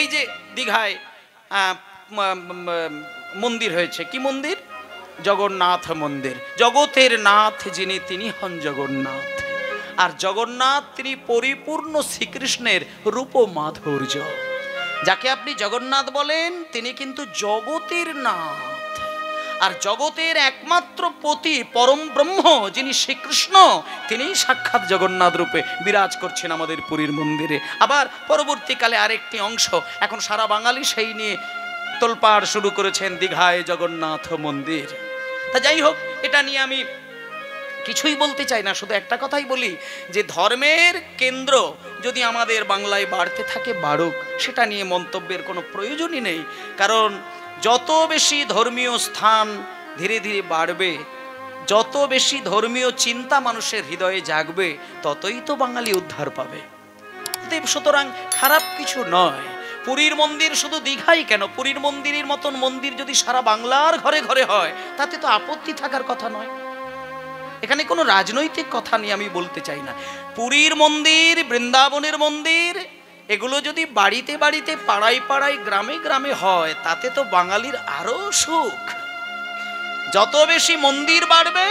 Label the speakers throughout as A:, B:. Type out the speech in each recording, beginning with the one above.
A: এই যে দীঘায় মন্দির হয়েছে, কি মন্দির? জগন্নাথ মন্দির। জগতের নাথ যিনি, তিনি হন জগন্নাথ। আর জগন্নাথ তিনি পরিপূর্ণ শ্রীকৃষ্ণের রূপ মাধুর্য। যাকে আপনি জগন্নাথ বলেন তিনি কিন্তু জগতের নাথ। আর জগতের একমাত্র পতি পরম ব্রহ্ম যিনি শ্রীকৃষ্ণ, তিনি সাক্ষাৎ জগন্নাথ রূপে বিরাজ করছেন আমাদের পুরীর মন্দিরে। আবার পরবর্তীকালে আরেকটি অংশ, এখন সারা বাঙালি সেই নিয়ে তোলপাড় শুরু করেছেন, দীঘায় জগন্নাথ মন্দির। তা যাই হোক, এটা নিয়ে আমি কিছুই বলতে চাই না, শুধু একটা কথাই বলি যে ধর্মের কেন্দ্র যদি আমাদের বাংলায় বাড়তে থাকে বাড়ুক, সেটা নিয়ে মন্তব্যের কোনো প্রয়োজনই নেই। কারণ যত বেশি ধর্মীয় স্থান ধীরে ধীরে বাড়বে, যত বেশি ধর্মীয় চিন্তা মানুষের হৃদয়ে জাগবে, ততই তো বাঙালি উদ্ধার পাবে। সুতরাং খারাপ কিছু নয়। পুরীর মন্দির শুধু দীঘাই কেন, পুরীর মন্দিরের মতন মন্দির যদি সারা বাংলার ঘরে ঘরে হয়, তাতে তো আপত্তি থাকার কথা নয়। এখানে কোনো রাজনৈতিক কথা নিয়ে আমি বলতে চাই না। পুরীর মন্দির, বৃন্দাবনের মন্দির, এগুলো যদি বাড়িতে বাড়িতে, পাড়ায় পাড়ায়, গ্রামে গ্রামে হয়, তাতে তো বাঙালির আরো সুখ। যত বেশি মন্দির বাড়বে,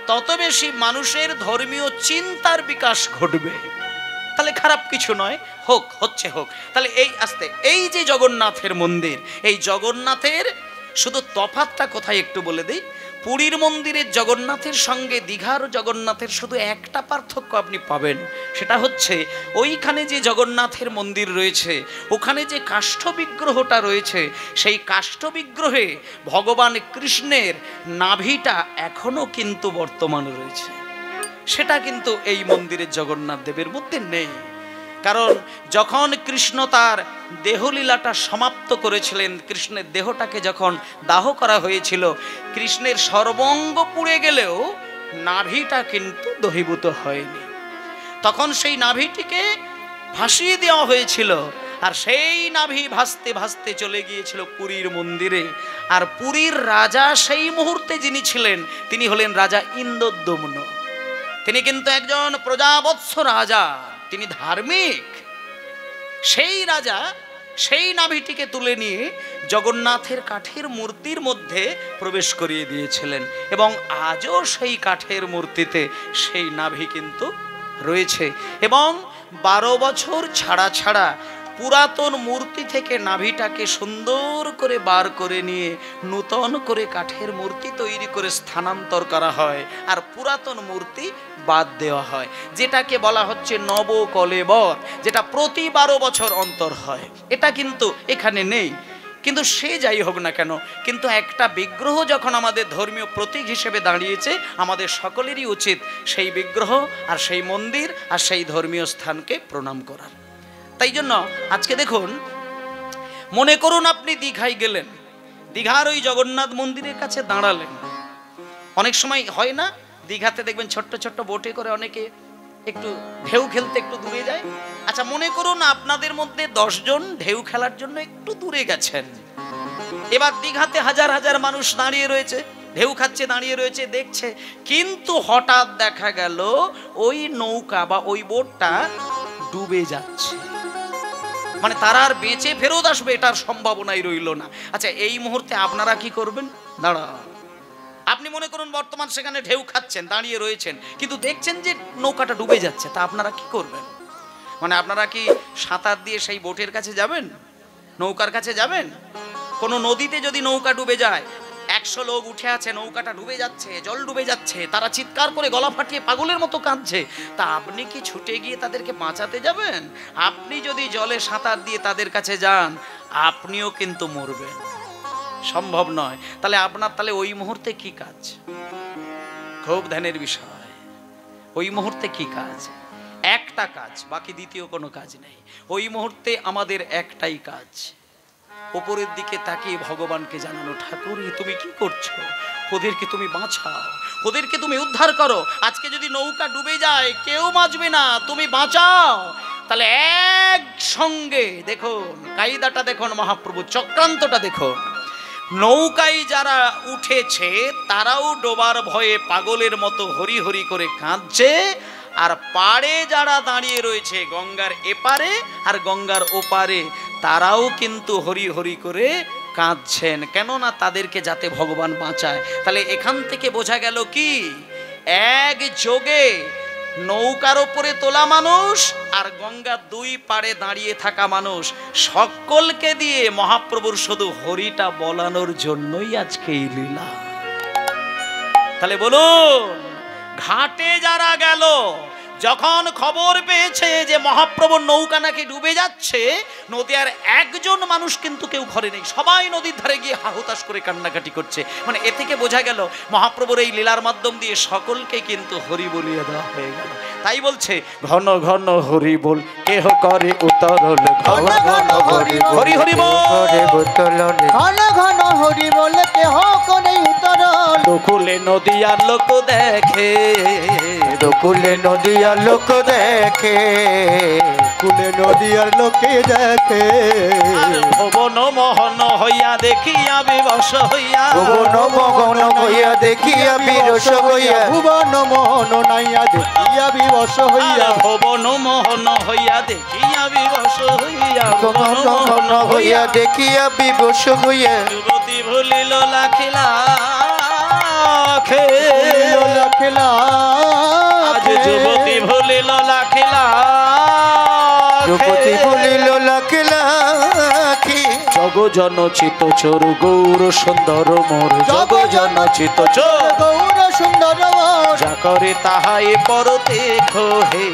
A: তত বেশি মানুষের ধর্মীয় চিন্তার বিকাশ ঘটবে। তাহলে খারাপ কিছু নয়, হোক, হচ্ছে হোক। তাহলে এই আস্তে এই যে জগন্নাথের মন্দির, এই জগন্নাথের শুধু তফাৎটা কোথায় একটু বলে দিই। পুরীর মন্দিরের জগন্নাথের সঙ্গে দীঘার জগন্নাথের শুধু একটা পার্থক্য আপনি পাবেন, সেটা হচ্ছে ওইখানে যে জগন্নাথের মন্দির রয়েছে, ওখানে যে কাষ্ঠ বিগ্রহটা রয়েছে, সেই কাষ্ঠ বিগ্রহে ভগবান কৃষ্ণের নাভিটা এখনো কিন্তু বর্তমান রয়েছে। সেটা কিন্তু এই মন্দিরের জগন্নাথ দেবের মধ্যে নেই। কারণ যখন কৃষ্ণ তার দেহলীলাটা সমাপ্ত করেছিলেন, কৃষ্ণের দেহটাকে যখন দাহ করা হয়েছিল, কৃষ্ণের সর্বাঙ্গ পুড়ে গেলেও নাভিটা কিন্তু দহিভূত হয়নি। তখন সেই নাভিটিকে ভাসিয়ে দেওয়া হয়েছিল, আর সেই নাভি ভাসতে ভাসতে চলে গিয়েছিল পুরীর মন্দিরে। আর পুরীর রাজা সেই মুহূর্তে যিনি ছিলেন, তিনি হলেন রাজা ইন্দ্রদ্যুম্ন। তিনি কিন্তু একজন প্রজাবৎস রাজা, তিনি ধার্মিক। সেই রাজা সেই নাভিটিকে তুলে নিয়ে জগন্নাথের কাঠের মূর্তির মধ্যে প্রবেশ করিয়ে দিয়েছিলেন, এবং আজও সেই কাঠের মূর্তিতে সেই নাভি কিন্তু রয়েছে। এবং 12 বছর ছাড়া ছাড়া পুরাতন মূর্তি থেকে নাভিটাকে সুন্দর করে বার করে নিয়ে নূতন করে কাঠের মূর্তি তৈরি করে স্থানান্তর করা হয়, আর পুরাতন মূর্তি বাদ দেওয়া হয়, যেটাকে বলা হচ্ছে নবকলেবর, যেটা প্রতি 12 বছর অন্তর হয়। এটা কিন্তু এখানে নেই। কিন্তু সে যাই হোক না কেন, কিন্তু একটা বিগ্রহ যখন আমাদের ধর্মীয় প্রতীক হিসেবে দাঁড়িয়েছে, আমাদের সকলেরই উচিত সেই বিগ্রহ আর সেই মন্দির আর সেই ধর্মীয় স্থানকে প্রণাম করার। তাই জন্য আজকে দেখুন, মনে করুন আপনি দীঘায় গেলেন, দীঘার ওই জগন্নাথ মন্দিরের কাছে দাঁড়ালেন। অনেক সময় হয় না, দীঘাতে দেখবেন ছোট্ট ছোট্ট বোটে করে অনেকে একটু ঢেউ খেলতে একটু দূরে যায়। আচ্ছা, মনে করুন আপনাদের মধ্যে 10 জন ঢেউ খেলার জন্য একটু দূরে গেছেন। এবার দীঘাতে হাজার হাজার মানুষ দাঁড়িয়ে রয়েছে, ঢেউ খাচ্ছে, দাঁড়িয়ে রয়েছে, দেখছে। কিন্তু হঠাৎ দেখা গেল ওই নৌকা বা ওই বোটটা ডুবে যাচ্ছে, মানে তারা আর বেঁচে ফেরত আসবে এটার সম্ভাবনাই রইল না। আচ্ছা, এই মুহূর্তে আপনারা কি করবেন? দাঁড়া, আপনি মনে করুন বর্তমান সেখানে ঢেউ খাচ্ছেন, দাঁড়িয়ে রয়েছেন, কিন্তু দেখছেন যে নৌকাটা ডুবে যাচ্ছে, তা আপনারা কি করবেন? মানে আপনারা কি সাঁতার দিয়ে সেই বোটের কাছে যাবেন, নৌকার কাছে যাবেন? কোনো নদীতে যদি নৌকা ডুবে যায়, 100 লোক উঠে আছে, নৌকাটা ডুবে যাচ্ছে, জল ডুবে যাচ্ছে, তারা চিৎকার করে গলা ফাটিয়ে পাগলের মতো কাঁদছে, তা আপনি কি ছুটে গিয়ে তাদেরকে বাঁচাতে যাবেন? আপনি যদি জলে সাঁতার দিয়ে তাদের কাছে যান, আপনিও কিন্তু মরবেন, সম্ভব নয়। তাহলে আপনার তাহলে ওই মুহূর্তে কি কাজ? খুব ধ্যানের বিষয়। ওই মুহূর্তে কি কাজ? একটা কাজ, বাকি দ্বিতীয় কোনো কাজ নেই। ওই মুহূর্তে আমাদের একটাই কাজ, উপরের দিকে তাকিয়ে ভগবানকে জানানো, ঠাকুর তুমি কি করছো? ওদেরকে তুমি বাঁচাও, ওদেরকে তুমি উদ্ধার করো। আজকে যদি নৌকা ডুবে যায় কেউ বাঁচবে না, তুমি বাঁচাও। তাহলে একসঙ্গে দেখুন কায়দাটা, দেখুন মহাপ্রভু চক্রান্তটা দেখুন। নৌকায় যারা উঠেছে তারাও ডোবার ভয়ে পাগলের মতো হরি হরি করে কাঁদছে, আর পাড়ে যারা দাঁড়িয়ে রয়েছে গঙ্গার এপারে আর গঙ্গার ওপারে, তারাও কিন্তু হরি হরি করে কাঁদছেন, কেননা তাদেরকে যাতে ভগবান বাঁচায়। তাহলে এখান থেকে বোঝা গেল কি, এক যোগে নৌকার ওপরে তোলা মানুষ আর গঙ্গার দুই পাড়ে দাঁড়িয়ে থাকা মানুষ, সকলকে দিয়ে মহাপ্রভুর শুধু হরিটা বলানোর জন্যই আজকে এই লীলা। তাহলে বলুন, ঘাটে যারা গেল, যখন খবর পেয়েছে যে মহাপ্রভুর নৌকা নাকি ডুবে যাচ্ছে, নদীর একজন মানুষ কিন্তু কেউ ঘরে নেই, সবাই নদীর ধারে গিয়ে হাহুতাশ করে কান্নাকাটি করছে। মানে এ থেকে বোঝা গেল মহাপ্রভুর এই লীলার মাধ্যম দিয়ে সকলকে কিন্তু হরি বলিয়ে দেওয়া হয়ে গেল। তাই বলছে, ঘন ঘন হরি বল কেহ করে উতরল, ঘন ঘন হরি হরি হরি বল,
B: ঘন ঘন হরি বল কেহ করে উতরল।
A: দুকুলে নদীয়ার লোক দেখে,
B: দুকুলে নদীয়ার লোক দেখে, কুলে নদীয়ার লোকে দেখে।
A: ভুবন মোহন হইয়া দেখিয়া বিবশ হইয়া,
B: ভুবন মোহন হইয়া দেখিয়া বিরস হইয়া, ভুবন মোহন নাইয়া দেখিয়া বিবশ হইয়া,
A: ভুবন মোহন হইয়া দেখিয়া বিবশ হইয়া,
B: ভুবন মোহন হইয়া দেখিয়া বিবশ হইয়া।
A: যুবতী ভুলিল লাখিলা
B: লাখিলা,
A: আজ যুবতী ভুলিল লাখিলা,
B: যুবতী ভুলিল লাখিলা।
A: জগজন চিত চোর গৌর সুন্দর মোর, জগজন চিত চোর
B: গৌর সুন্দর মোর।
A: যা করে তাহাই পরতে খোহে,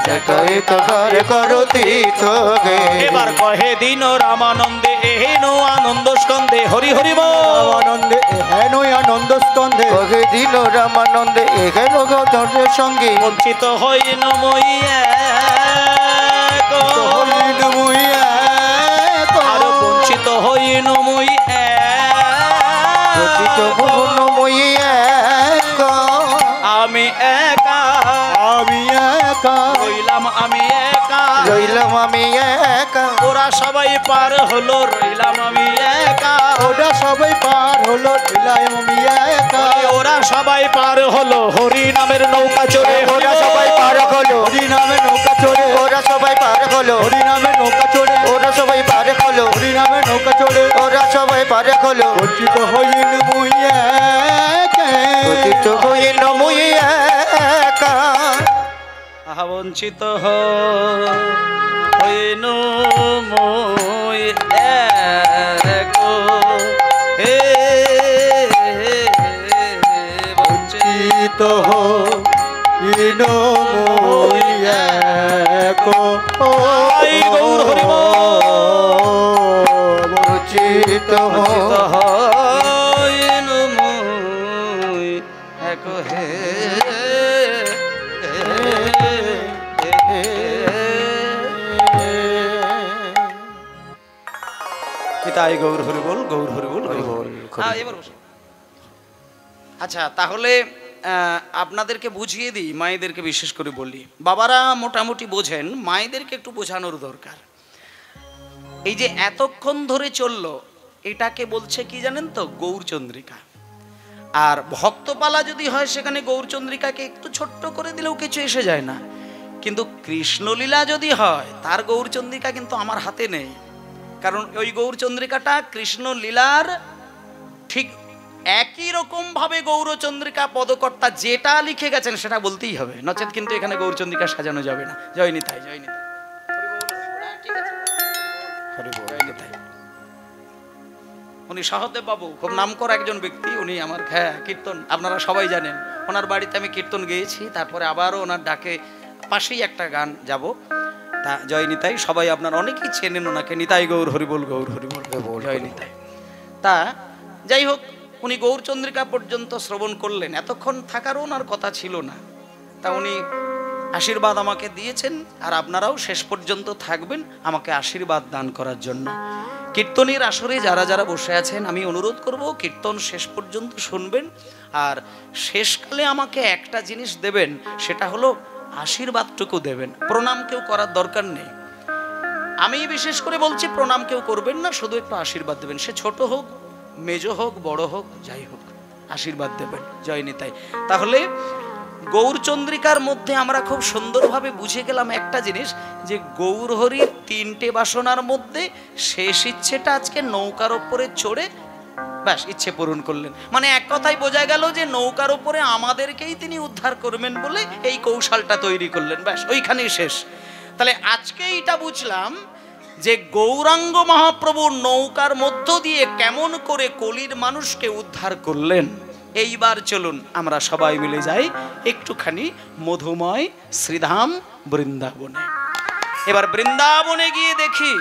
B: যা করে তাহার করতে খোহে।
A: এবার কহে দিন রামানন্দে এহেন আনন্দ স্কন্ধে, হরি হরি বল
B: আনন্দে এহেন আনন্দ স্কন্ধে, কহে দিল রামানন্দে এহেন গৌরের সঙ্গে।
A: বঞ্চিত হইন মইয়া,
B: হইন মুইয়া,
A: আর বঞ্চিত হইন মইয়া,
B: বঞ্চিত হইন মুইয়া।
A: আমি একা,
B: আমি একা
A: রইলাম আমি একা,
B: রইলাম আমি একা।
A: ওরা সবাই পার হলো, রইলাম আমি একা,
B: ওরা সবাই পার হলো, রইলাম আমি একা।
A: ওরা সবাই পার হলো হরি নামের নৌকা চড়ে,
B: ওরা সবাই পার হলো হরি নামে নৌকা চড়ে, ওরা সবাই পার হলো হরি নামে নৌকা চড়ে, ওরা সবাই পার হলো হরি নামে নৌকা চড়ে, ওরা সবাই পার হলো। বঞ্চিত হইল মুইয়া, বঞ্চিত হইল মুইয়া।
A: আহা বঞ্চিত হইন মই একা, হে
B: বঞ্চিত হইল মুইয়া।
A: গৌর হরি বল,
B: বঞ্চিত
A: হইন মই এক হে, তাই গৌর হরি বল, গৌর হরি বল, হরি বল। আচ্ছা, তাহলে আপনাদেরকে বুঝিয়ে দিই, মায়েদেরকে বিশেষ করে বলি, বাবারা মোটামুটি বোঝেন, মায়েদেরকে একটু বোঝানোর দরকার। এই যে এতক্ষণ ধরে চললো, এটাকে বলছে কি জানেন তো, গৌরচন্দ্রিকা। আর ভক্তপালা যদি হয়, সেখানে গৌরচন্দ্রিকাকে একটু ছোট্ট করে দিলেও কিছু এসে যায় না। কিন্তু কৃষ্ণলীলা যদি হয়, তার গৌরচন্দ্রিকা কিন্তু আমার হাতে নেই, কারণ ওই গৌরচন্দ্রিকাটা কৃষ্ণলীলার ঠিক একই রকম ভাবে গৌরচন্দ্রিকা পদকর্তা যেটা লিখে গেছেন সেটা বলতেই হবে, নচেত কিন্তু এখানে গৌরচন্দ্রিকা সাজানো যাবে না। জয় নিতাই, জয় নিতাই, উনি সহদেব বাবু, খুব নামকরা একজন ব্যক্তি উনি। আমার কীর্তন আপনারা সবাই জানেন, ওনার বাড়িতে আমি কীর্তন গেয়েছি, তারপরে আবারও ওনার ডাকে পাশেই একটা গান যাব। তা জয় নিতাই, সবাই আপনার অনেকেই চেনেন ওনাকে, নিতাই গৌর হরিবল, গৌর হরিবল, জয় নিতাই। তা যাই হোক, উনি গৌরচন্দ্রিকা পর্যন্ত শ্রবণ করলেন, এতক্ষণ থাকারও ওনার কথা ছিল না। তা উনি আশীর্বাদ আমাকে দিয়েছেন, আর আপনারাও শেষ পর্যন্ত থাকবেন আমাকে আশীর্বাদ দান করার জন্য। কীর্তনের আসরে যারা যারা বসে আছেন, আমি অনুরোধ করব কীর্তন শেষ পর্যন্ত শুনবেন, আর শেষকালে আমাকে একটা জিনিস দেবেন, সেটা হলো আশীর্বাদটুকু দেবেন। প্রণাম কেউ করার দরকার নেই, আমি বিশেষ করে বলছি প্রণাম কেউ করবেন না, শুধু একটু আশীর্বাদ দেবেন, সে ছোট হোক, মেজো হোক, বড় হোক, যাই হোক, আশীর্বাদ দেবেন। জয় নিতাই। তাহলে গৌরচন্দ্রিকার মধ্যে আমরা খুব সুন্দরভাবে বুঝে গেলাম একটা জিনিস, যে গৌরহরির তিনটে বাসনার মধ্যে শেষ ইচ্ছেটা আজকে নৌকার ওপরে চড়ে ব্যাস ইচ্ছে পূরণ করলেন। মানে এক কথায় বোঝা গেল যে নৌকার ওপরে আমাদেরকেই তিনি উদ্ধার করবেন বলে এই কৌশলটা তৈরি করলেন, ব্যাস ওইখানেই শেষ। তাহলে আজকে এইটা বুঝলাম যে গৌরাঙ্গ মহাপ্রভু নৌকার মধ্য দিয়ে কেমন করে কলির মানুষকে উদ্ধার করলেন। এইবার চলুন আমরা সবাই মিলে যাই একটুখানি মধুময় শ্রীধাম বৃন্দাবনে। এবার বৃন্দাবনে গিয়ে দেখি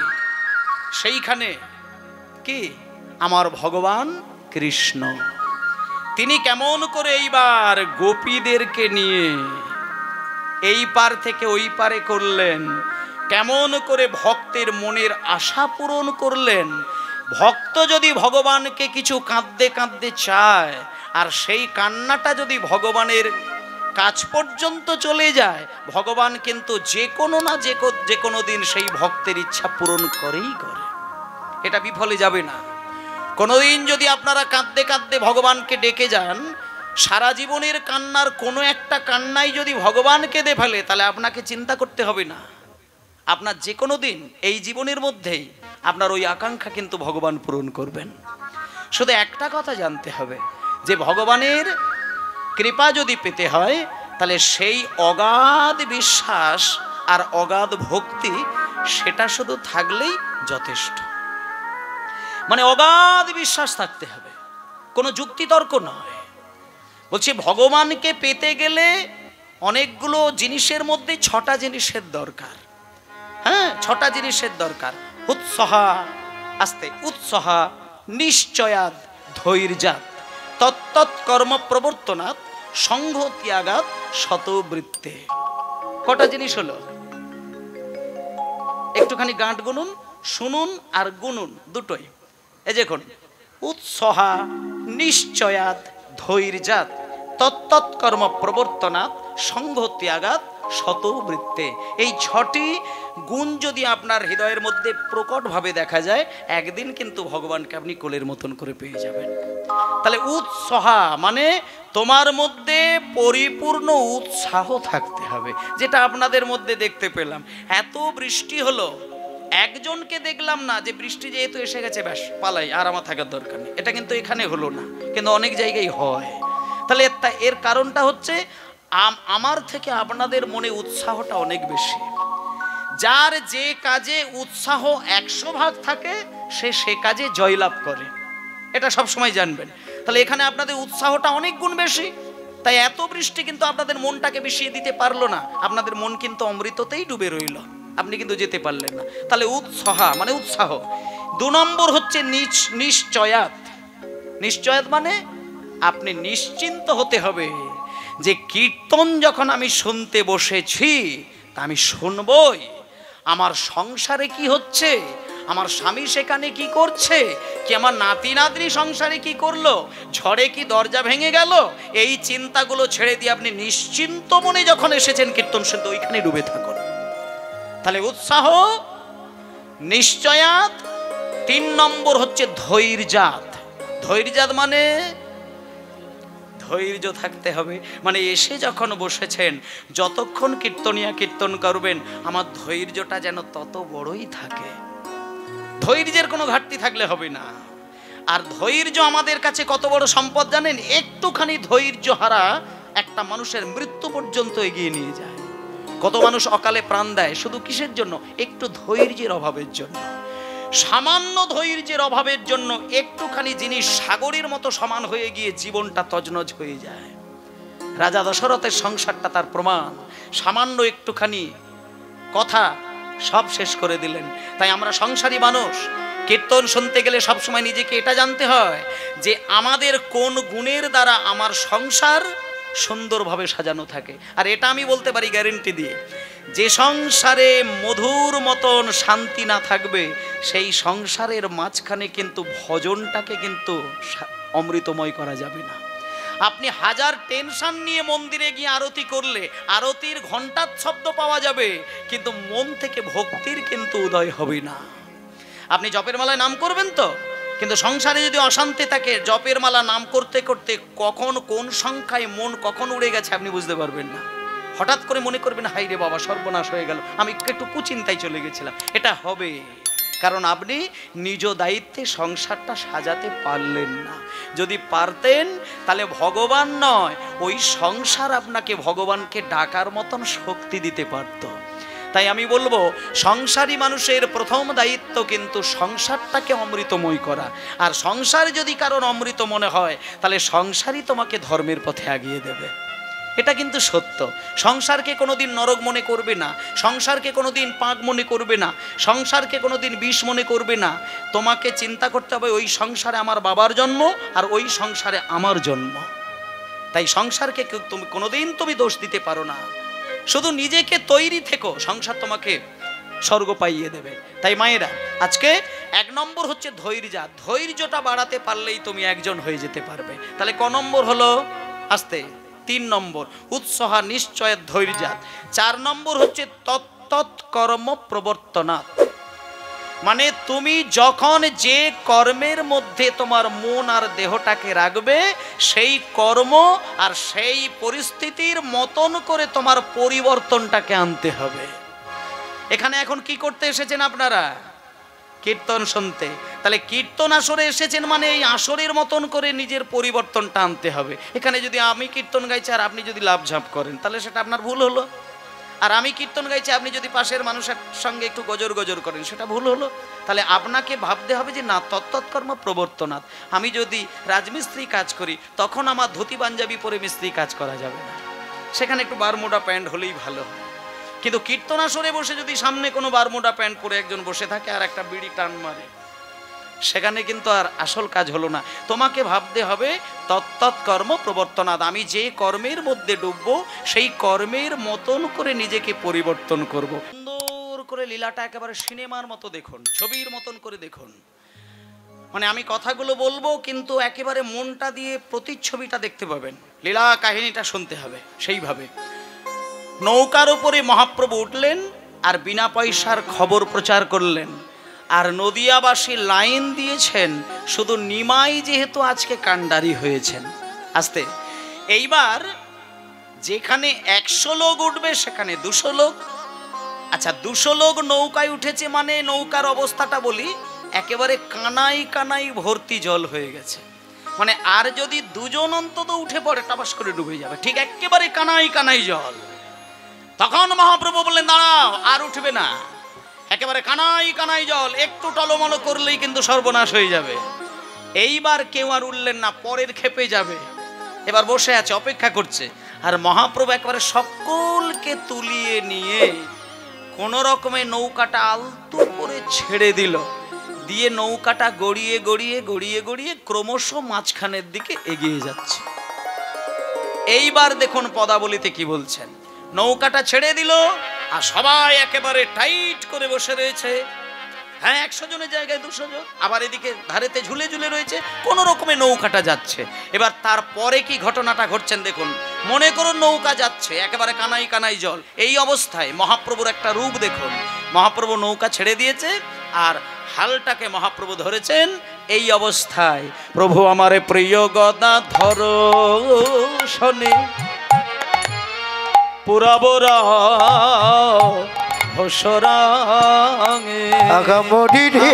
A: সেইখানে কি আমার ভগবান কৃষ্ণ তিনি কেমন করে এইবার গোপীদেরকে নিয়ে এই পার থেকে ওই পারে করলেন, কেমন করে ভক্তের মনের আশা পূরণ করলেন। ভক্ত যদি ভগবানকে কিছু কাঁদতে কাঁদতে চায় আর সেই কান্নাটা যদি ভগবানের কাছ পর্যন্ত চলে যায়, ভগবান কিন্তু যে কোনো না যে কোনো দিন সেই ভক্তের ইচ্ছা পূরণ করেই করে, এটা বিফলে যাবে না। কোনোদিন যদি আপনারা কাঁদতে কাঁদতে ভগবানকে ডেকে যান, সারা জীবনের কান্নার কোনো একটা কান্নাই যদি ভগবান কেঁদে ফেলে, তাহলে আপনাকে চিন্তা করতে হবে না, আপনার যে কোনো দিন এই জীবনের মধ্যেই আপনার ওই আকাঙ্ক্ষা কিন্তু ভগবান পূরণ করবেন। শুধু একটা কথা জানতে হবে যে ভগবানের কৃপা যদি পেতে হয়, তাহলে সেই অগাধ বিশ্বাস আর অগাধ ভক্তি সেটা শুধু থাকলেই যথেষ্ট। মানে অগাধ বিশ্বাস থাকতে হবে, কোনো যুক্তিতর্ক নয়। বলছি ভগবানকে পেতে গেলে অনেকগুলো জিনিসের মধ্যে 6টা জিনিসের দরকার। হ্যাঁ, 6টা জিনিসের দরকার। উৎসাহা, আস্তে, উৎসাহা, নিশ্চয়াৎ, ধৈর্যাৎ, তত্তৎ কর্ম প্রবর্তনাৎ, সংঘ ত্যাগাৎ, শতবৃত্তে। কটা জিনিস হলো? একটুখানি গাঁট গুনুন, শুনুন আর গুনুন দুটোই। এই দেখুন, উৎসাহা, নিশ্চয়াৎ, ধৈর্যাৎ, তত্তৎ কর্ম প্রবর্তনাৎ, সংঘ ত্যাগাৎ, শতবৃত্তে। এই 6টি গুণ যদি আপনার হৃদয়ের মধ্যে প্রকটভাবে দেখা যায়, একদিন কিন্তু ভগবানকে আপনি কোলের মতন করে পেয়ে যাবেন। তাহলে উৎসাহা মানে তোমার মধ্যে পরিপূর্ণ উৎসাহ থাকতে হবে, যেটা আপনাদের মধ্যে দেখতে পেলাম। এত বৃষ্টি হলো, একজনকে দেখলাম না যে বৃষ্টি যেহেতু এসে গেছে ব্যাস পালাই, আর আমার থাকার দরকার নেই, এটা কিন্তু এখানে হলো না, কিন্তু অনেক জায়গায় হয়। তাহলে এর কারণটা হচ্ছে আমার থেকে আপনাদের মনে উৎসাহটা অনেক বেশি। যার যে কাজে উৎসাহ 100 ভাগ থাকে সে কাজে জয়লাভ করে, এটা সব সময় জানবেন। তাহলে এখানে আপনাদের উৎসাহটা অনেক গুণ বেশি, তাই এত বৃষ্টি কিন্তু আপনাদের মনটাকে বিষিয়ে দিতে পারলো না, আপনাদের মন কিন্তু অমৃততেই ডুবে রইল, আপনি কিন্তু যেতে পারলেন না। তাহলে উৎসাহা মানে উৎসাহ। 2 নম্বর হচ্ছে নিশ্চয়াৎ। নিশ্চয়াৎ মানে আপনি নিশ্চিন্ত হতে হবে যে কীর্তন যখন আমি শুনতে বসেছি তা আমি শুনবই। আমার সংসারে কি হচ্ছে, আমার স্বামী সেখানে কি করছে, কি আমার নাতি নাতনি সংসারে কি করলো, ঝড়ে কি দরজা ভেঙে গেল, এই চিন্তাগুলো ছেড়ে দিয়ে আপনি নিশ্চিন্ত মনে যখন এসেছেন কীর্তন শুনতে, ওইখানে ডুবে থাকুন। তাহলে উৎসাহ, নিশ্চয়াৎ। 3 নম্বর হচ্ছে ধৈর্যাৎ। ধৈর্যাৎ মানে ধৈর্য থাকতে হবে, মানে এসে যখন বসেছেন যতক্ষণ কীর্তনিয়া কীর্তন করবেন আমার ধৈর্যটা যেন তত বড়ই থাকে, ধৈর্যের কোনো ঘাটতি থাকলে হবে না। আর ধৈর্য আমাদের কাছে কত বড় সম্পদ জানেন? একটুখানি ধৈর্য হারা একটা মানুষের মৃত্যু পর্যন্ত এগিয়ে নিয়ে যায়। কত মানুষ অকালে প্রাণ দেয় শুধু কিসের জন্য? একটু ধৈর্যের অভাবের জন্য। সামান্য ধৈর্যের অভাবের জন্য একটুখানি জিনিস সাগরের মতো সমান হয়ে গিয়ে জীবনটা তজনজ হয়ে যায়। রাজা দশরথের সংসারটা তার প্রমাণ। সামান্য একটুখানি কথা সব শেষ করে দিলেন। তাই আমরা সংসারী মানুষ, কীর্তন শুনতে গেলে সবসময় নিজেকে এটা জানতে হয় যে আমাদের কোন গুণের দ্বারা আমার সংসার সুন্দরভাবে সাজানো থাকে। আর এটা আমি বলতে পারি গ্যারেন্টি দিয়ে, যে সংসারে মধুর মতন শান্তি না থাকবে সেই সংসারের মাঝখানে কিন্তু ভজনটাকে কিন্তু অমৃতময় করা যাবে না। আপনি হাজার টেনশন নিয়ে মন্দিরে গিয়ে আরতি করলে আরতির ঘণ্টার শব্দ পাওয়া যাবে, কিন্তু মন থেকে ভক্তির কিন্তু উদয় হবে না। আপনি জপের মালায় নাম করবেন তো কিন্তু সংসারে যদি অশান্তি থাকে, জপের মালা নাম করতে করতে কখন কোন সংখ্যায় মন কখন উড়ে গেছে আপনি বুঝতে পারবেন না। হঠাৎ করে মনে করবেন হাই রে বাবা সর্বনাশ হয়ে গেল, আমি একটু কুচিন্তায় চলে গেছিলাম। এটা হবে কারণ আপনি নিজ দায়িত্বে সংসারটা সাজাতে পারলেন না। যদি পারতেন তাহলে ভগবান নয়, ওই সংসার আপনাকে ভগবানকে ডাকার মতন শক্তি দিতে পারত। তাই আমি বলবো সংসারী মানুষের প্রথম দায়িত্ব কিন্তু সংসারটাকে অমৃতময় করা। আর সংসার যদি কারোর অমৃত মনে হয় তাহলে সংসারই তোমাকে ধর্মের পথে এগিয়ে দেবে। এটা কিন্তু সত্য। সংসারকে কোনোদিন নরক মনে করবে না, সংসারকে কোনোদিন পাক মনে করবে না, সংসারকে কোনোদিন বিষ মনে করবে না। তোমাকে চিন্তা করতে হবে ওই সংসারে আমার বাবার জন্ম আর ওই সংসারে আমার জন্ম। তাই সংসারকে তুমি কোনোদিন তুমি দোষ দিতে পারো না। শুধু নিজেকে তৈরি থেকো, সংসার তোমাকে স্বর্গ পাইয়ে দেবে। তাই মায়েরা আজকে 1 নম্বর হচ্ছে ধৈর্য। ধৈর্যটা বাড়াতে পারলেই তুমি একজন হয়ে যেতে পারবে। তাহলে ক নম্বর হলো? আস্তে। 3 নম্বর উৎসাহ নিশ্চয়ের ধৈর্য। 4 নম্বর হচ্ছে তৎকর্ম প্রবর্তনাৎ। মানে তুমি যখন যে কর্মের মধ্যে তোমার মন আর দেহটাকে রাখবে, সেই কর্ম আর সেই পরিস্থিতির মতন করে তোমার পরিবর্তনটাকে আনতে হবে। এখানে এখন কি করতে এসেছেন আপনারা? কীর্তন শুনতে। তাহলে কীর্তন আসরে এসেছেন মানে এই আসরের মতন করে নিজের পরিবর্তনটা আনতে হবে। এখানে যদি আমি কীর্তন গাইছি আর আপনি যদি লাভঝাপ করেন তাহলে সেটা আপনার ভুল হলো। আর আমি কীর্তন গাইছি আপনি যদি পাশের মানুষের সঙ্গে একটু গজর গজর করেন সেটা ভুল হলো। তাহলে আপনাকে ভাবতে হবে যে না, তৎকর্ম প্রবর্তনাৎ। আমি যদি রাজমিস্ত্রি কাজ করি তখন আমার ধুতি পাঞ্জাবি পরে মিস্ত্রি কাজ করা যাবে না, সেখানে একটু বারমোটা প্যান্ট হলেই ভালো হয়। কিন্তু কীর্তন আসরে বসে যদি সামনে কোনো বারমোটা প্যান্ট পরে একজন বসে থাকে আর একটা বিড়ি টান মারে, সেখানে কিন্তু আর আসল কাজ হলো না। তোমাকে ভাবতে হবে তৎকর্ম প্রবর্তনাৎ। আমি যে কর্মের মধ্যে ডুববো সেই কর্মের মতন করে নিজেকে পরিবর্তন করব। সুন্দর করে লীলাটা একেবারে সিনেমার মতো দেখুন, ছবির মতন করে দেখুন। মানে আমি কথাগুলো বলবো কিন্তু একেবারে মনটা দিয়ে প্রতিচ্ছবিটা দেখতে পাবেন, লীলা কাহিনীটা শুনতে হবে সেইভাবে। নৌকার উপরে মহাপ্রভু উঠলেন আর বিনা পয়সার খবর প্রচার করলেন। আর নদিয়াবাসী লাইন দিয়েছেন, শুধু নিমাই যেহেতু আজকে কাণ্ডারি হয়েছেন। আস্তে। এইবার যেখানে 100 লোক উঠবে সেখানে 200 লোক। আচ্ছা 200 লোক নৌকায় উঠেছে মানে নৌকার অবস্থাটা বলি, একেবারে কানাই কানাই ভর্তি জল হয়ে গেছে। মানে আর যদি 2 জন অন্তত উঠে পড়ে টাপাস করে ডুবে যাবে, ঠিক একেবারে কানাই কানাই জল। তখন মহাপ্রভু বললেন দাঁড়াও, আর উঠবে না, একেবারে কানাই কানাই জল, একটু টলমল করলেই কিন্তু সর্বনাশ হয়ে যাবে। এইবার কেউ আর উঠলেন না, পরের ক্ষেপে যাবে। এবার বসে আছে, অপেক্ষা করছে। আর মহাপ্রভু একেবারে সকলকে তুলিয়ে নিয়ে কোন রকমে নৌকাটা আলতু করে ছেড়ে দিল, দিয়ে নৌকাটা গড়িয়ে গড়িয়ে গড়িয়ে গড়িয়ে ক্রমশ মাঝখানের দিকে এগিয়ে যাচ্ছে। এইবার দেখুন পদাবলিতে কি বলছেন। নৌকাটা ছেড়ে দিল আর সবাই একেবারে টাইট করে বসে রয়েছে। হ্যাঁ 100 জনের জায়গায় 200 জন, আবার এদিকে ধারেতে ঝুলে ঝুলে রয়েছে, কোন রকমে নৌকাটা যাচ্ছে। এবার তারপরে কি ঘটনাটা ঘটছেন দেখুন। মনে করুন নৌকা যাচ্ছে, একেবারে কানাই কানাই জল। এই অবস্থায় মহাপ্রভুর একটা রূপ দেখুন। মহাপ্রভু নৌকা ছেড়ে দিয়েছে আর হালটাকে মহাপ্রভু ধরেছেন। এই অবস্থায় প্রভু আমারে প্রিয় গদা ধর শোনে পুরাবরা হোসরাঙে
B: আগামরি রে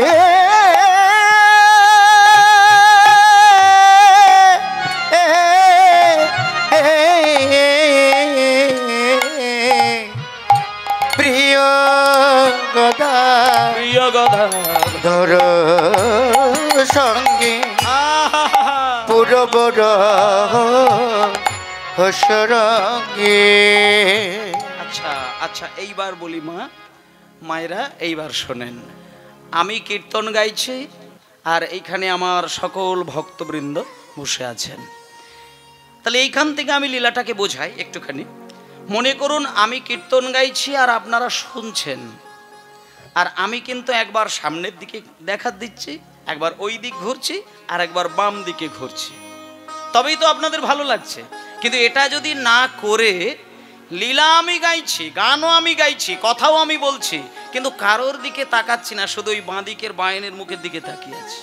B: প্রিয় গদা ধর সঙ্গে পুরবর হোসরাঙে।
A: আচ্ছা আচ্ছা, এইবার বলি মায়েরা, এইবার শোনেন। আমি কীর্তন গাইছি আর এইখানে আমার সকল ভক্তবৃন্দ বসে আছেন। তাহলে এইখান থেকে আমি লীলাটাকে বোঝাই একটুখানি। মনে করুন আমি কীর্তন গাইছি আর আপনারা শুনছেন, আর আমি কিন্তু একবার সামনের দিকে দেখা দিচ্ছি, একবার ওই দিক ঘুরছি আর একবার বাম দিকে ঘুরছি, তবেই তো আপনাদের ভালো লাগছে। কিন্তু এটা যদি না করে, লীলা আমি গাইছি, গানও আমি গাইছি, কথাও আমি বলছি, কিন্তু কারোর দিকে তাকাচ্ছি না, শুধু ওই বাঁ দিকের বায়নের মুখের দিকে তাকিয়ে আছি,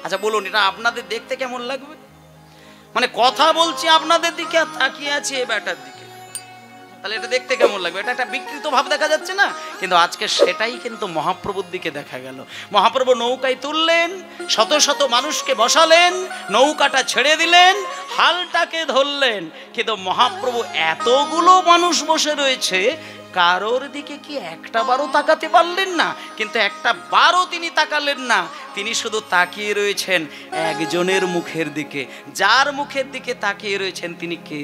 A: আচ্ছা বলুন, এটা আপনাদের দেখতে কেমন লাগবে? মানে কথা বলছি আপনাদের দিকে আর তাকিয়ে আছি এই ব্যাটার দিকে, তাহলে এটা দেখতে কেমন লাগবে? এটা একটা বিকৃত ভাব দেখা যাচ্ছে না? কিন্তু আজকে সেটাই কিন্তু মহাপ্রভুর দিকে দেখা গেল। মহাপ্রভু নৌকায় তুললেন, শত শত মানুষকে বসালেন, নৌকাটা ছেড়ে দিলেন, হালটাকে ধরলেন, কিন্তু মহাপ্রভু এতগুলো মানুষ বসে রয়েছে, কারোর দিকে কি একটা বারও তাকাতে পারলেন না? কিন্তু একটা বারও তিনি তাকালেন না, তিনি শুধু তাকিয়ে রয়েছেন একজনের মুখের দিকে। যার মুখের দিকে তাকিয়ে রয়েছেন তিনি কে?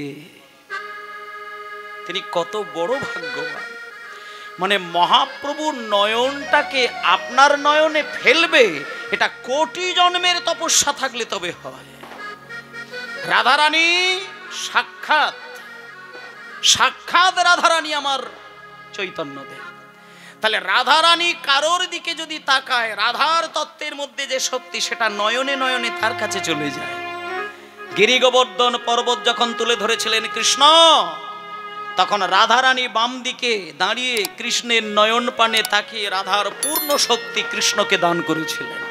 A: তিনি কত বড় ভাগ্যবান! মানে মহাপ্রভুর নয়নটাকে আপনার নয়নে ফেলবে, এটা কোটি জন্মের তপস্যা থাকলে তবে হয়। রাধারানী সাক্ষাৎ সাক্ষাৎ রাধারানী আমার চৈতন্যদেব। তাহলে রাধারানী কারোর দিকে যদি তাকায়, রাধার তত্ত্বের মধ্যে যে শক্তি সেটা নয়নে নয়নে তার কাছে চলে যায়। গিরি গোবর্ধন পর্বত যখন তুলে ধরেছিলেন কৃষ্ণ, তখন রাধারানী বাম দিকে দাঁড়িয়ে কৃষ্ণের নয়ন পানে তাকিয়ে রাধার পূর্ণ শক্তি কৃষ্ণকে দান করেছিলেন।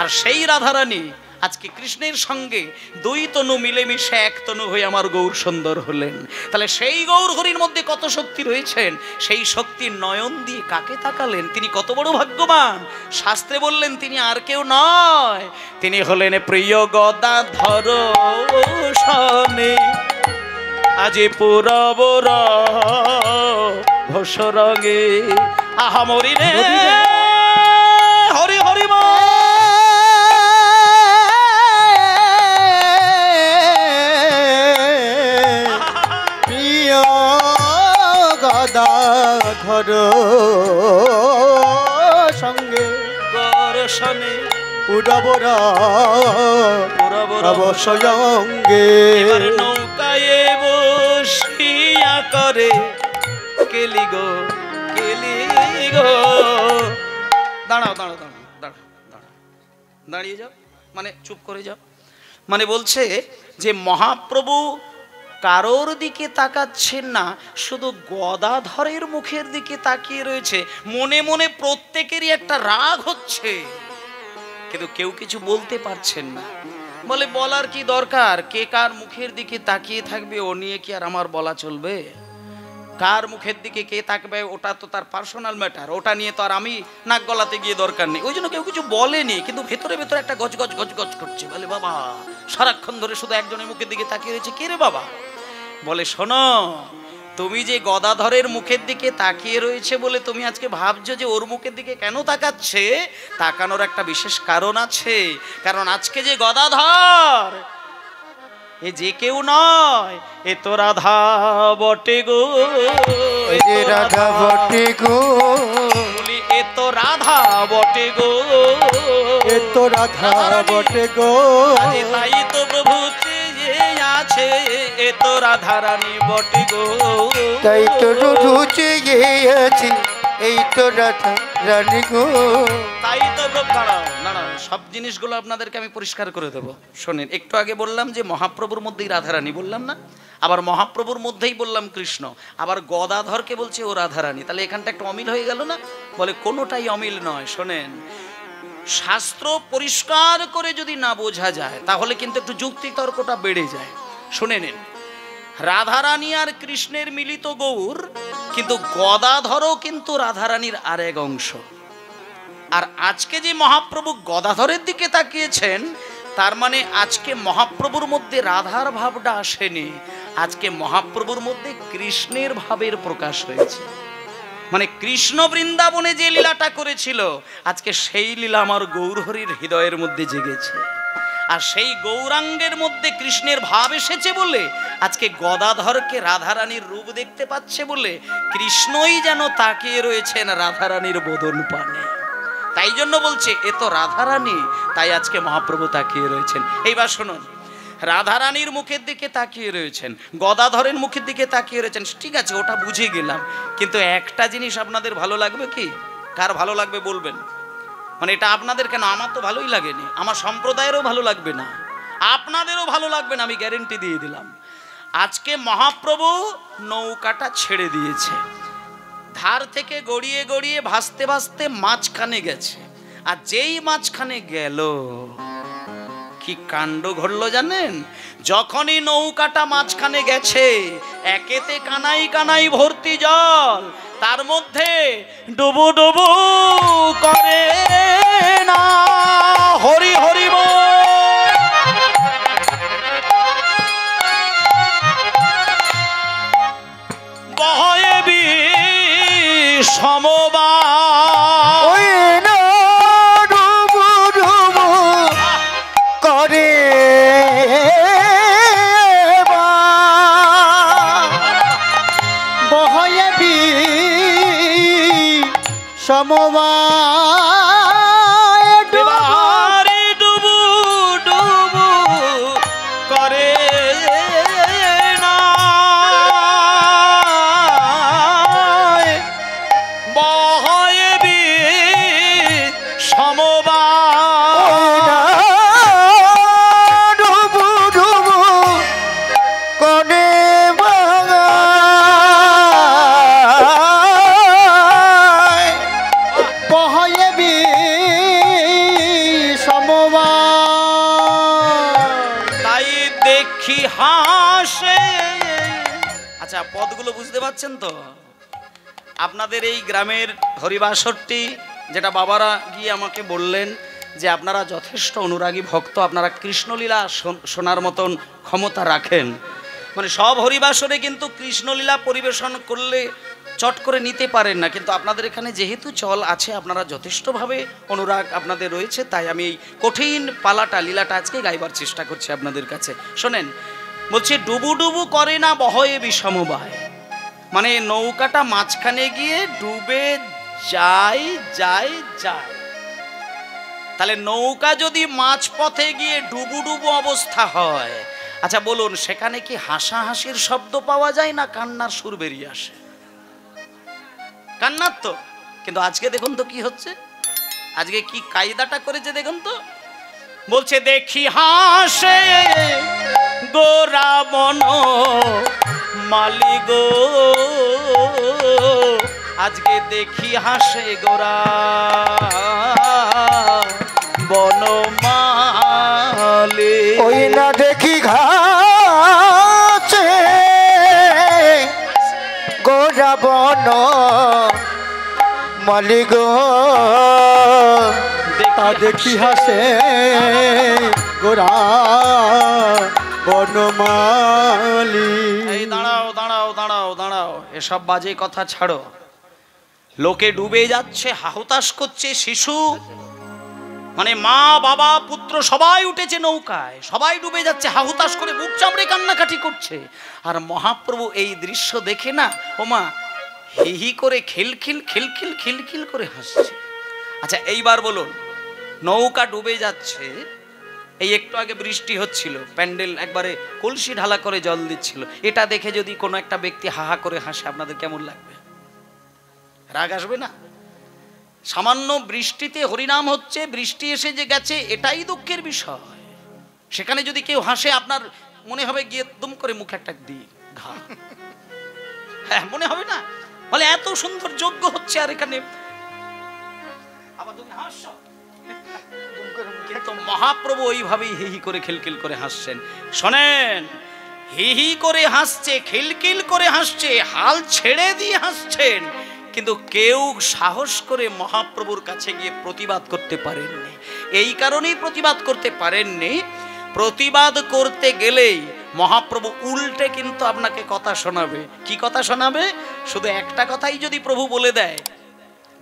A: আর সেই রাধারানী আজকে কৃষ্ণের সঙ্গে দুই তনু মিলেমিশে এক তনু হয়ে আমার গৌর সুন্দর হলেন। তাহলে সেই গৌর হরির মধ্যে কত শক্তি রয়েছেন, সেই শক্তির নয়ন দিয়ে কাকে তাকালেন? তিনি কত বড় ভাগ্যবান! শাস্ত্রে বললেন তিনি আর কেউ নয়, তিনি হলেন প্রিয় গদাধর সনে আজি পুরবর ঘোষরগে। আহা মরি রে হরি হরি
B: প্রিয় গদাধর সঙ্গে
A: গরসনে
B: পুরবর সঙ্গে।
A: এবার নৌকায় বসিয়া করে কেলি গো কেলি গো। দাঁড়াও দাঁড়াও দাঁড়াও দাঁড়াও দাঁড়াও, দাঁড়িয়ে যাও, মানে চুপ করে যাও। মানে বলছে যে মহাপ্রভু কারোর দিকে তাকাচ্ছেন না, শুধু গদাধরের মুখের দিকে তাকিয়ে রয়েছে। মনে মনে প্রত্যেকেরই একটা রাগ হচ্ছে, কিন্তু কেউ কিছু বলতে পারছেন না। বলে বলার কি দরকার? কে কার মুখের দিকে তাকিয়ে থাকবে ও নিয়ে কি আর আমার বলা চলবে? কার মুখের দিকে কে তাকবে ওটা তো তার পার্সোনাল ম্যাটার, ওটা নিয়ে তো আর আমি নাক গলাতে গিয়ে দরকার নেই। ওই জন্য কেউ কিছু বলেনি, কিন্তু ভেতরে ভেতরে একটা গজগজ গজগজ করছে। বলে বাবা সারাক্ষণ ধরে শুধু একজনের মুখের দিকে তাকিয়ে রয়েছে, কে রে বাবা? বলে শোনো, তুমি যে গদাধরের মুখের দিকে তাকিয়ে রয়েছে বলে তুমি আজকে ভাবছো যে ওর মুখের দিকে কেন তাকাচ্ছে, তাকানোর একটা বিশেষ কারণ আছে। কারণ আজকে যে গদাধর, এ যে কেউ নয়, এ তো রাধা বটে গো,
B: এ রাধা বটে গো,
A: বলি এ তো রাধা বটে গো,
B: এ তো রাধা বটে গো।
A: আজ তাই তো প্রভু আছে, এ তো রাধা রানী বটে গো,
B: তাই তো রুধু চেয়েছি, এই তো রাধা রানী গো।
A: তাই তো দাঁড়াও দাঁড়াও, সব জিনিসগুলো আপনাদেরকে আমি পরিষ্কার করে দেবো। শোনেন, একটু আগে বললাম যে মহাপ্রভুর মধ্যেই রাধারানী, বললাম না? আবার মহাপ্রভুর মধ্যেই বললাম কৃষ্ণ, আবার গদাধরকে বলছে ও রাধারানী। তাহলে এখানটা একটু অমিল হয়ে গেল না? বলে কোনোটাই অমিল নয়। শোনেন, শাস্ত্র পরিষ্কার করে যদি না বোঝা যায় তাহলে কিন্তু একটু যুক্তি তর্কটা বেড়ে যায়। শুনে নিন, রাধারানী আর কৃষ্ণের মিলিত গৌর, কিন্তু গদাধরও কিন্তু রাধারানীর আরেক অংশ। আর আজকে যে মহাপ্রভু গদাধরের দিকে তাকিয়েছেন, তার মানে আজকে মহাপ্রভুর মধ্যে রাধার ভাবটা আসেনি, আজকে মহাপ্রভুর মধ্যে কৃষ্ণের ভাবের প্রকাশ হয়েছে। মানে কৃষ্ণ বৃন্দাবনে যে লীলাটা করেছিল, আজকে সেই লীলা আমার গৌরহরির হৃদয়ের মধ্যে জেগেছে। আর সেই গৌরাঙ্গের মধ্যে কৃষ্ণের ভাব এসেছে বলে আজকে গদাধরকে রাধারানীর রূপ দেখতে পাচ্ছে বলে কৃষ্ণই যেন তাকিয়ে রয়েছেন রাধারানীর বদন পানে। তাই জন্য বলছে এ তো রাধারানী, তাই আজকে মহাপ্রভু তাকিয়ে রয়েছেন। এইবার শুনুন, রাধারানীর মুখের দিকে তাকিয়ে রয়েছেন, গদাধরের মুখের দিকে তাকিয়ে রয়েছেন, ঠিক আছে, ওটা বুঝে গেলাম। কিন্তু একটা জিনিস আপনাদের ভালো লাগবে কি? কার ভালো লাগবে বলবেন? মানে এটা আপনাদের কেন, আমার তো ভালোই লাগেনি, আমার সম্প্রদায়েরও ভালো লাগবে না, আপনাদেরও ভালো লাগবে না, আমি গ্যারেন্টি দিয়ে দিলাম। আজকে মহাপ্রভু নৌকাটা ছেড়ে দিয়েছে, ধার থেকে গড়িয়ে গড়িয়ে ভাসতে ভাসতে মাঝখানে গেছে। আর যেই মাঝখানে গেল, কি কাণ্ড ঘটলো জানেন? যখনই নৌকাটা মাঝখানে গেছে, একেতে কানাই কানাই ভর্তি জল, তার মধ্যে ডুবু ডুবু করে না হরি হরি বল। বহে বিষমবা
B: ওই না ডুবু ডুবু করে বহয়ে সমবায়
A: এবারে ডুবু ডুবু করে না বহে সমবায়
B: ডুবু ডুবু করে
A: দেখি হাসে। আচ্ছা, পদগুলো বুঝতে পারছেন তো? আপনাদের এই গ্রামের হরিবাসরটি, যেটা বাবারা গিয়ে আমাকে বললেন যে আপনারা যথেষ্ট অনুরাগী ভক্ত, আপনারা কৃষ্ণলীলা শোনার মতন ক্ষমতা রাখেন। মানে সব হরিবাসরে কিন্তু কৃষ্ণলীলা পরিবেশন করলে চট করে নিতে পারেন না, কিন্তু আপনাদের এখানে যেহেতু চল আছে, আপনারা যথেষ্টভাবে অনুরাগ আপনাদের রয়েছে, তাই আমি এই কঠিন পালাটা লীলাটা আজকে গাইবার চেষ্টা করছি আপনাদের কাছে। শোনেন, বলছে ডুবু ডুবু করে না বহয়ে বিষমবায়, মানে নৌকাটা মাঝখানে গিয়ে ডুবে যায় যায় যায়। তাহলে নৌকা যদি মাঝপথে গিয়ে ডুবু ডুবু অবস্থা হয়, আচ্ছা বলুন সেখানে কি হাসাহাসির শব্দ পাওয়া যায় না কান্নার সুর বেরিয়ে আসে? কান্নার তো। কিন্তু আজকে দেখুন তো কি হচ্ছে, আজকে কি কায়দাটা করেছে দেখুন তো। বলছে দেখি হাসে গোরা মন মালি গো, আজকে দেখি হাসে গোরা বনমালী।
B: ওই না দেখি ঘাসে গোরা বন মালি গো, দেখি হাসে গোরা বনমালী।
A: এই দাঁড়াও দাঁড়াও দাঁড়াও দাঁড়াও, এসব বাজে কথা ছাড়ো। লোকে ডুবে যাচ্ছে, হাহুতাশ করছে, শিশু মানে মা বাবা পুত্র সবাই উঠেছে নৌকায়, সবাই ডুবে যাচ্ছে, হাহুতাশ করে বুক চামড়ে কান্নাকাটি করছে। আর মহাপ্রভু এই দৃশ্য দেখে না ও মা হি হি করে খিলখিল খিলখিল খিলখিল করে হাসছে। আচ্ছা এইবার বলুন, নৌকা ডুবে যাচ্ছে, এই একটু আগে বৃষ্টি হচ্ছিল, প্যান্ডেল একবারে কলসি ঢালা করে জল দিচ্ছিল, এটা দেখে যদি কোনো একটা ব্যক্তি হাহা করে হাসে, আপনাদের কেমন লাগবে? রাগ আসবে না? সামান্য বৃষ্টিতে হরিনাম হচ্ছে, বৃষ্টি এসে যে গেছে এটাই দুঃখের বিষয়। সেখানে যদি কেউ হাসে, আপনার মনে হবে গিয়ে দুম করে মুখে একটা দিই ঘা, হ্যাঁ মনে হবে না? বলে এত সুন্দর যজ্ঞ হচ্ছে আর এখানে আবার তুমি হাসছো। কিন্তু মহাপ্রভু ওইভাবেই হি হি করে খিলখিল করে হাসছেন। শোনেন, হি হি করে হাসছে, খিলখিল করে হাসছে, হাল ছেড়ে দিয়ে হাসছেন, কিন্তু কেউ সাহস করে মহাপ্রভুর কাছে গিয়ে প্রতিবাদ করতে পারেননি। এই কারণেই প্রতিবাদ করতে পারেননি, প্রতিবাদ করতে গেলেই মহাপ্রভু উল্টে কিন্তু আপনাকে কথা শোনাবে। কি কথা শোনাবে? শুধু একটা কথাই যদি প্রভু বলে দেয়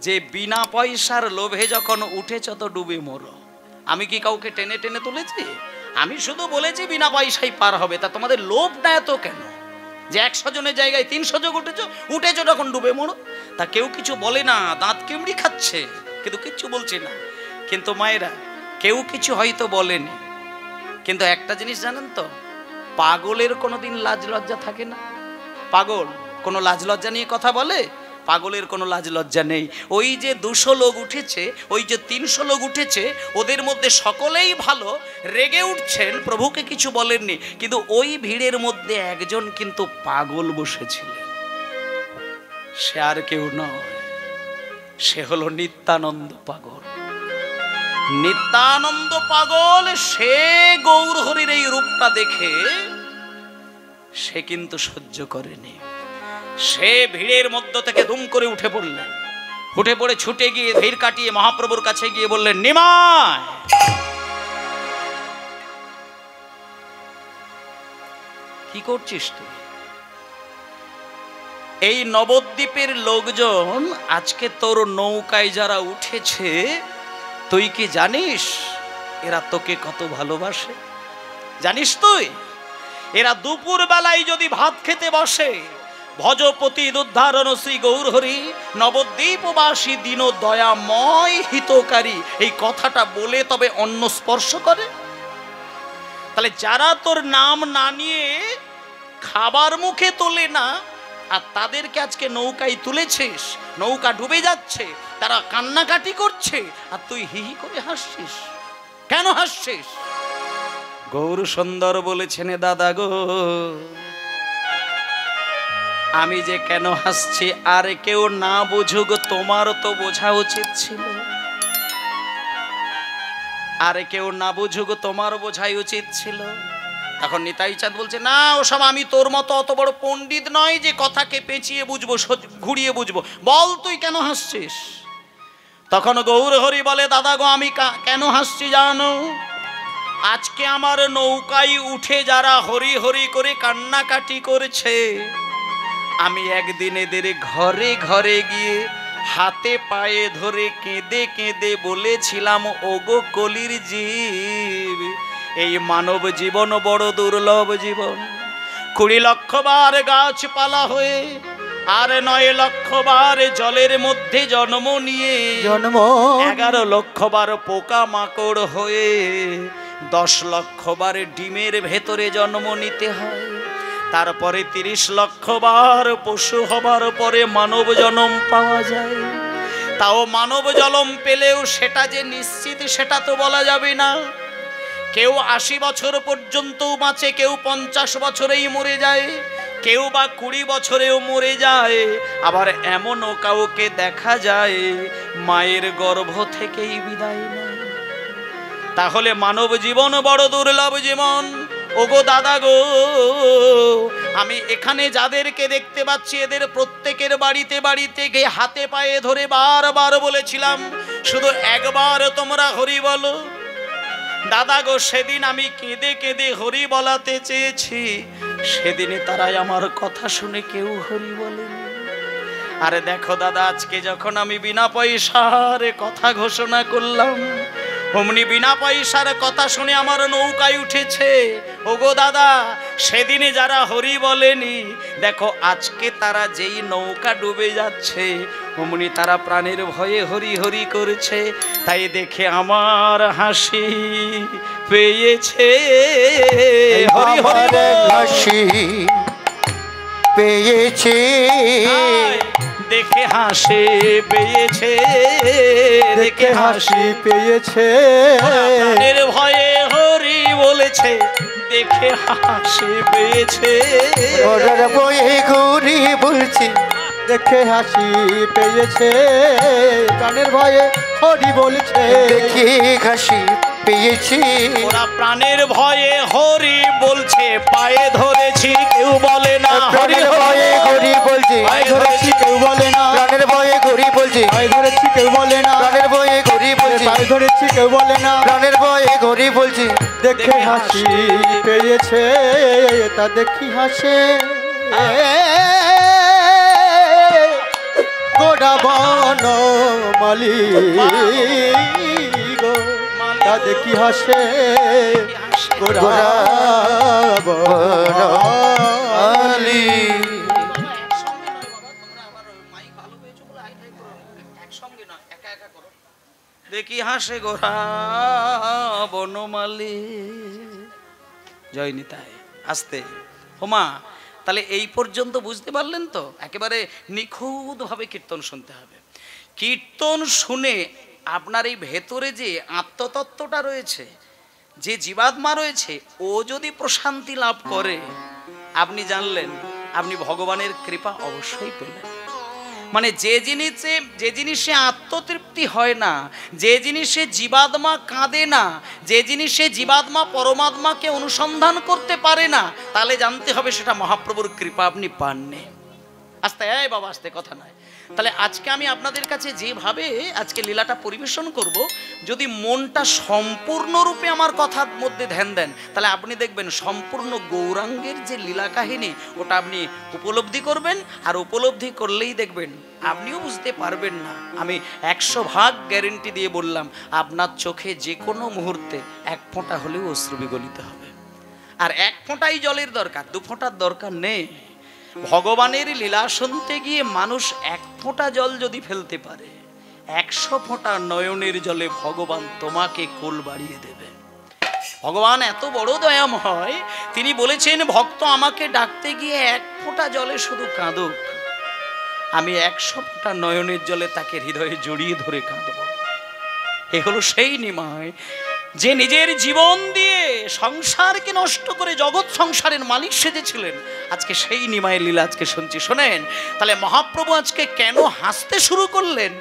A: যে বিনা পয়সার লোভে যখন উঠেছ তো ডুবে মরো। আমি কি কাউকে টেনে টেনে তুলেছি? আমি শুধু বলেছি বিনা পয়সায় পার হবে। তা তোমাদের লোভটা এত কেন যে 100 জনের জায়গায় 300 জন উঠেছো তখন ডুবে মরো? তা কেউ কিছু বলে না, দাঁত কেমড়ি খাচ্ছে, কিন্তু কিচ্ছু বলছে না। কিন্তু মায়েরা, কেউ কিছু হয়তো বলেনি, কিন্তু একটা জিনিস জানেন তো, পাগলের কোনোদিন লাজ লজ্জা থাকে না। পাগল কোনো লাজ লজ্জা নিয়ে কথা বলে? পাগলের কোনো লাজ লজ্জা নেই। ওই যে 200 লোক উঠেছে, ওই যে 300 লোক উঠেছে, ওদের মধ্যে সকলেই ভালো, রেগে উঠছেন, প্রভুকে কিছু বলেননি, কিন্তু ওই ভিড়ের মধ্যে একজন কিন্তু পাগল বসেছিলেন। সে আর কেউ নয়, সে হলো নিত্যানন্দ পাগল। নিত্যানন্দ পাগল সে গৌর হরির এই রূপটা দেখে সে কিন্তু সহ্য করেনি। সে ভিড়ের মধ্য থেকে দুম করে উঠে পড়লেন। উঠে পড়ে ছুটে গিয়ে ভিড় কাটিয়ে মহাপ্রভুর কাছে গিয়ে বললেন, নিমাই, কি করছিস তুই? এই নবদ্বীপের লোকজন আজকে তোর নৌকায় যারা উঠেছে, তুই কি জানিস এরা তোকে কত ভালোবাসে? জানিস তুই এরা দুপুর বেলায় যদি ভাত খেতে বসে, ভজপতি উদ্ধারণ শ্রী গৌরহরি নবদ্বীপবাসী দীন দয়াময় হিতকারী এই কথাটা বলে তবে অন্ন স্পর্শ করে। তাহলে যারা তোর নাম না নিয়ে খাবার মুখে তোলে না, আর তাদেরকে আজকে নৌকায় তুলেছিস, নৌকা ডুবে যাচ্ছে, তারা কান্নাকাটি করছে, আর তুই হি হি করে হাসছিস। কেন হাসছিস? গৌর সুন্দর বলেছেন, দাদা গো, আমি যে কেন হাসছি আর কেউ না বুঝুক, তোমার তো বোঝা উচিত ছিল। আর কেউ না বুঝুক, তোমার বোঝাই উচিত ছিল। এখন নিতাই চাঁদ বলছে, না ওসব আমি তোর মতো অত বড় পণ্ডিত নয় যে কথাকে পেঁচিয়ে বুঝবো, ঘুরিয়ে বুঝবো। বল তুই কেন হাসছিস? তখন গৌর হরি বলে, দাদা গো, আমি কেন হাসছি জানো? আজকে আমার নৌকায় উঠে যারা হরি হরি করে কান্নাকাটি করেছে, আমি একদিন এদের ঘরে ঘরে গিয়ে হাতে পায়ে ধরে কেঁদে কেঁদে বলেছিলাম, ওগো কলির জীব, এই মানব জীবন বড় দুর্লভ জীবন। 20 লক্ষ বার গাছপালা হয়ে আর 9 লক্ষ বার জলের মধ্যে জন্ম নিয়ে, 11 লক্ষ বার পোকা মাকড় হয়ে, 10 লক্ষ বার ডিমের ভেতরে জন্ম নিতে হয়, তারপরে 30 লক্ষ বার পশু হবার পরে মানব জন্ম পাওয়া যায়। তাও মানব জন্ম পেলেও সেটা যে নিশ্চিত সেটা তো বলা যাবে না। কেউ 80 বছর পর্যন্ত বাঁচে, কেউ 50 বছরেই মরে যায়, কেউ বা 20 বছরেও মরে যায়। আবার এমনও কাউকে দেখা যায় মায়ের গর্ভ থেকেই বিদায় নেয়। তাহলে মানব জীবন বড় দুর্লভ জীবন। ওগো দাদা গো, আমি এখানে যাদেরকে দেখতে পাচ্ছি এদের প্রত্যেকের বাড়িতে বাড়িতে গিয়ে হাতে পায়ে ধরে বারবার বলেছিলাম, শুধু একবার তোমরা হরি বলো। দাদা গো, সেদিন আমি কেঁদে কেঁদে হরি বলাতে চেয়েছি, সেদিনে তারাই আমার কথা শুনে কেউ হরি বলেনি। আরে দেখো দাদা, আজকে যখন আমি বিনা পয়সার কথা ঘোষণা করলাম, অমনি বিনা পয়সার কথা শুনে আমার নৌকায় উঠেছে। ওগো দাদা, সেদিনে যারা হরি বলেনি, দেখো আজকে তারা যেই নৌকা ডুবে যাচ্ছে, অমনি তারা প্রাণের ভয়ে হরি হরি করেছে। তাই দেখে আমার হাসি পেয়েছে, হরি হরি
B: হাসি পেয়েছে,
A: দেখে হাসি পেয়েছে, দেখে হাসি
B: পেয়েছে,
A: প্রাণের ভয়ে হরি বলেছে, দেখে হাসি পেয়েছে।
B: ওরার বয়ে ঘুরি বলছি, দেখে হাসি পেয়েছে, প্রাণের ভয়ে হরি বলছে, দেখে হাসি পেয়েছি।
A: ওরা প্রাণের ভয়ে হরি বলছে, পায়ে ধরেছি কেউ বলে না,
B: প্রাণের ভয়ে ঘুরি বলছি, পায়ে ধরেছি কেউ বলে না, প্রাণের ভয়ে ঘুরি বলছি, পায়ে ধরেছি কেউ বলে না, প্রাণের ভয়ে ঘুরি বলছি, পায়ে ধরেছি কেউ বলে না, প্রাণের ভয়ে ঘুরি বলছি, দেখে হাসি পেয়েছে, তা দেখি হাসে গোড়া বন মালি গো, তা দেখি হাসে গোড়া বন মালি।
A: দেখি হাসে গোরা বনমালী। জয় নিতাই। আস্তে হোমা, তাহলে এই পর্যন্ত বুঝতে পারলেন তো? একেবারে নিখুঁতভাবে কীর্তন শুনতে হবে। কীর্তন শুনে আপনার এই ভেতরে যে আত্মতত্ত্বটা রয়েছে, যে জীবাত্মা রয়েছে, ও যদি প্রশান্তি লাভ করে, আপনি জানলেন আপনি ভগবানের কৃপা অবশ্যই পেলেন। মানে যে জিনিসে আত্মতৃপ্তি হয় না, যে জিনিসে জীবাত্মা কাঁদে না, যে জিনিসে জীবাত্মা পরমাত্মাকে অনুসন্ধান করতে পারে না, তাহলে জানতে হবে সেটা মহাপ্রভুর কৃপা আপনি পাননি। আস্তে বাবা আস্তে, কথা নয়। তাহলে আজকে আমি আপনাদের কাছে যেভাবে আজকে লীলাটা পরিবেশন করব, যদি মনটা সম্পূর্ণরূপে আমার কথার মধ্যে ধ্যান দেন, তাহলে আপনি দেখবেন সম্পূর্ণ গৌরাঙ্গের যে লীলা কাহিনী ওটা আপনি উপলব্ধি করবেন। আর উপলব্ধি করলেই দেখবেন আপনিও বুঝতে পারবেন না। আমি 100% গ্যারেন্টি দিয়ে বললাম, আপনার চোখে যে কোনো মুহূর্তে এক ফোঁটা হলেও অশ্রু বিগলিত হবে। আর এক ফোঁটাই জলের দরকার, 2 ফোঁটার দরকার নেই। ভগবানের লীলা শুনতে গিয়ে মানুষ 1 ফোঁটা জল যদি ফেলতে পারে, 100 ফোঁটা নয়নের জলে ভগবান তোমাকে কোল বাড়িয়ে দেবে। ভগবান এত বড় দয়াময়, তিনি বলেছেন ভক্ত আমাকে ডাকতে গিয়ে 1 ফোঁটা জলে শুধু কাঁদুক, আমি 100 ফোঁটা নয়নের জলে তাকে হৃদয়ে জড়িয়ে ধরে কাঁদব। এ হলো সেই নিমাই যে নিজের জীবন দিয়ে সংসারকে নষ্ট করে জগৎ সংসারের মালিক সেজেছিলেন। আজকে সেই নিমায়ের লীলা আজকে শুনছি। শোনেন, তাহলে মহাপ্রভু আজকে কেন হাসতে শুরু করলেন,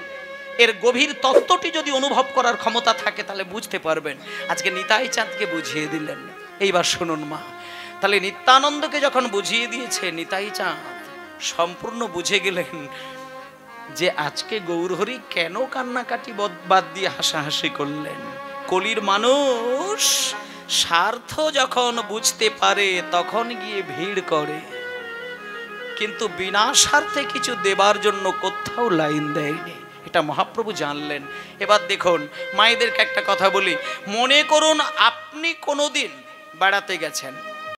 A: এর গভীর তত্ত্বটি যদি অনুভব করার ক্ষমতা থাকে তাহলে বুঝতে পারবেন। আজকে নিতাই চাঁদকে বুঝিয়ে দিলেন। এইবার শুনুন মা, তাহলে নিত্যানন্দকে যখন বুঝিয়ে দিয়েছে, নিতাই চাঁদ সম্পূর্ণ বুঝে গেলেন যে আজকে গৌরহরি কেন কান্নাকাটি বাদ দিয়ে হাসাহাসি করলেন। কলির মানুষ স্বার্থ যখন বুঝতে পারে তখন গিয়ে ভিড় করে, কিন্তু বিনা স্বার্থে কিছু দেবার জন্য কোথাও লাইন দেয়নি। এটা মহাপ্রভু জানলেন। এবার দেখুন, মায়েদেরকে একটা কথা বলি, মনে করুন আপনি কোনোদিন বেড়াতে গেছেন,